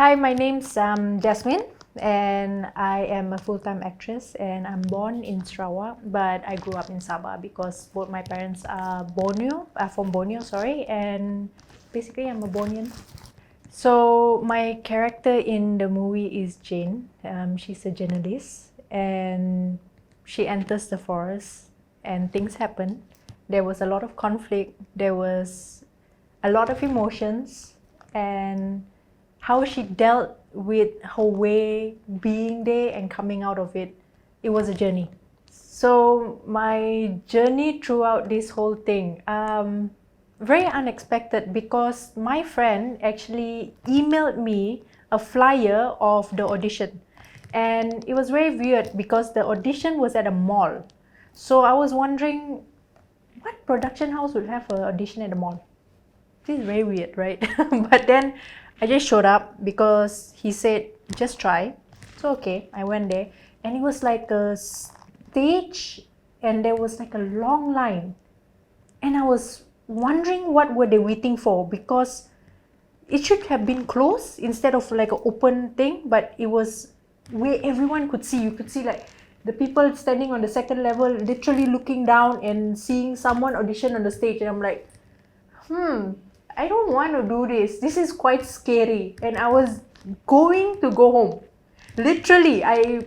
Hi, my name's Jasmine, and I am a full-time actress, and I'm born in Sarawak, but I grew up in Sabah because both my parents are from Borneo, sorry, and basically I'm a Bornean. So my character in the movie is Jane. She's a journalist, and she enters the forest, and things happen. There was a lot of conflict. There was a lot of emotions, and how she dealt with her way being there and coming out of it. It was a journey. So my journey throughout this whole thing, very unexpected because my friend actually emailed me a flyer of the audition, and it was very weird because the audition was at a mall. So I was wondering, what production house would have an audition at a mall? This is very weird, right? But then I just showed up because he said just try. So okay, I went there, and it was like a stage, and there was like a long line, and I was wondering what were they waiting for, because it should have been closed instead of like an open thing, but it was where everyone could see. You could see like the people standing on the second level literally looking down and seeing someone audition on the stage, and I'm like, I don't want to do this. This is quite scary. And I was going to go home. Literally, I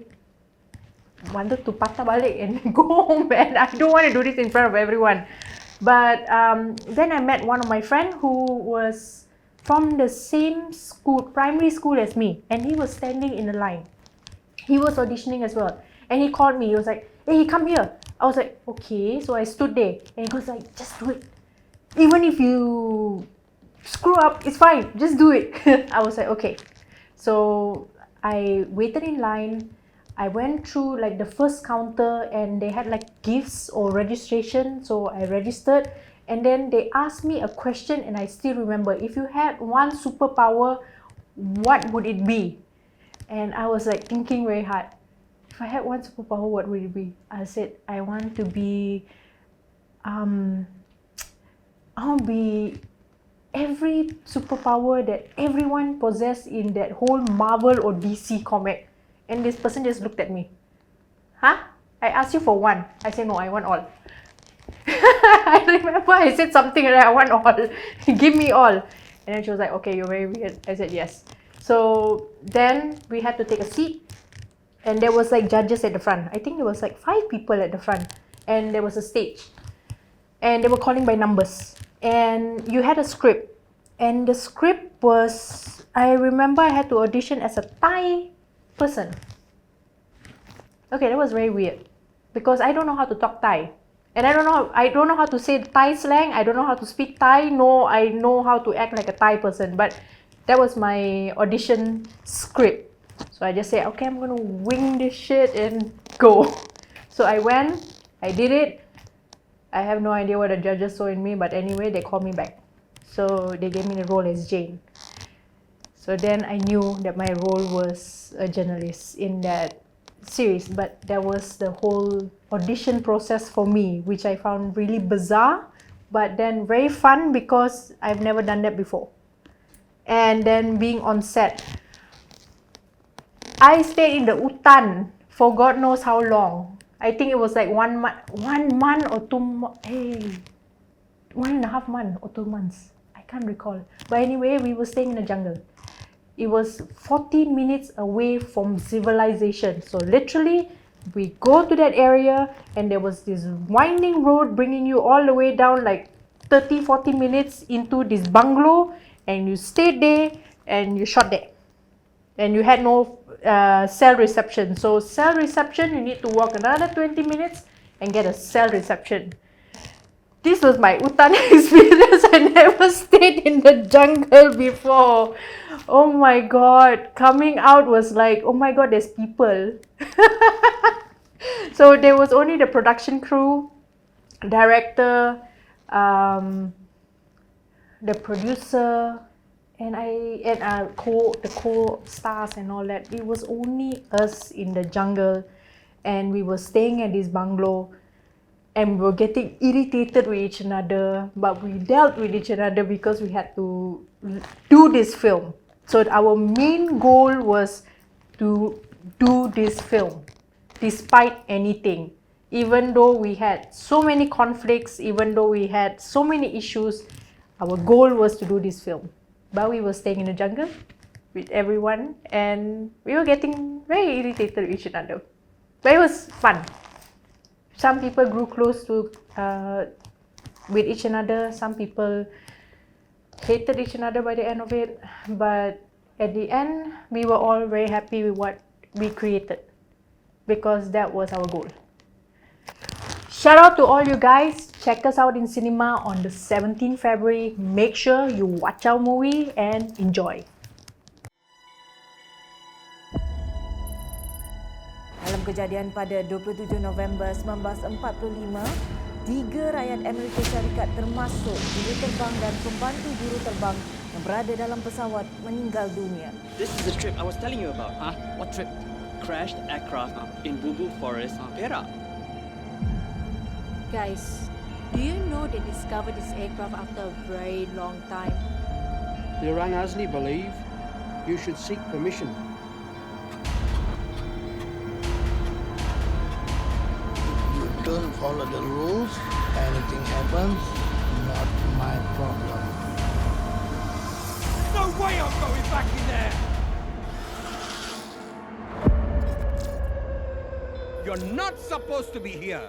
wanted to patah balik and go home, and I don't want to do this in front of everyone. But then I met one of my friends who was from the same school, primary school as me, and he was standing in the line. He was auditioning as well, and he called me. He was like, "Hey, come here." I was like, "Okay." So I stood there, and he was like, "Just do it. Even if you screw up, it's fine, just do it." I was like, okay. So I waited in line. I went through like the first counter, and they had like gifts or registration, so I registered, and then they asked me a question, and I still remember, if you had one superpower, what would it be? And I was like thinking very hard. If I had one superpower, what would it be? I said I want to be I'll be every superpower that everyone possessed in that whole Marvel or DC comic. And this person just looked at me. Huh? I asked you for one. I said, no, I want all. I remember I said something like, I want all. Give me all. And then she was like, okay, you're very weird. I said, yes. So then we had to take a seat. And there was like judges at the front. I think there was like 5 people at the front. And there was a stage. And they were calling by numbers. And you had a script. And the script was, I remember I had to audition as a Thai person. Okay, that was very weird, because I don't know how to talk Thai. And I don't know how to say Thai slang. I don't know how to speak Thai. No, I know how to act like a Thai person. But that was my audition script. So I just said, okay, I'm gonna wing this shit and go. So I went, I did it. I have no idea what the judges saw in me, but anyway, they called me back. So they gave me the role as Jane. So then I knew that my role was a journalist in that series, but that was the whole audition process for me, which I found really bizarre, but then very fun because I've never done that before. And then being on set, I stayed in the Utan for God knows how long. I think it was like 1 month or 2 months. Hey, 1.5 months or 2 months. I can't recall. But anyway, we were staying in the jungle. It was 40 minutes away from civilization. So literally, we go to that area, and there was this winding road bringing you all the way down like 30-40 minutes into this bungalow, and you stayed there and you shot there. And you had no cell reception. So cell reception, you need to walk another 20 minutes and get a cell reception. This was my Utan experience. I never stayed in the jungle before. Oh my god. Coming out was like, oh my god, there's people. So there was only the production crew, director, the producer, and the co-stars and all that. It was only us in the jungle, and we were staying at this bungalow, and we were getting irritated with each another, but we dealt with each other because we had to do this film. So our main goal was to do this film despite anything. Even though we had so many conflicts, even though we had so many issues, our goal was to do this film. But we were staying in the jungle with everyone and we were getting very irritated with each other. But it was fun. Some people grew close to with each other. Some people hated each other by the end of it. But at the end, we were all very happy with what we created because that was our goal. Shout out to all you guys. Check us out in cinema on the 17th February. Make sure you watch our movie and enjoy. Dalam kejadian pada 27 November 1945, 3 rakyat Amerika Syarikat termasuk juruterbang dan pembantu juruterbang yang berada dalam pesawat meninggal dunia. This is the trip I was telling you about. Huh? What trip? Crashed aircraft in Bubu Forest, Perak. Guys, do you know they discovered this aircraft after a very long time? The Orang Asli believe you should seek permission. You don't follow the rules, anything happens, not my problem. No way I'm going back in there! You're not supposed to be here.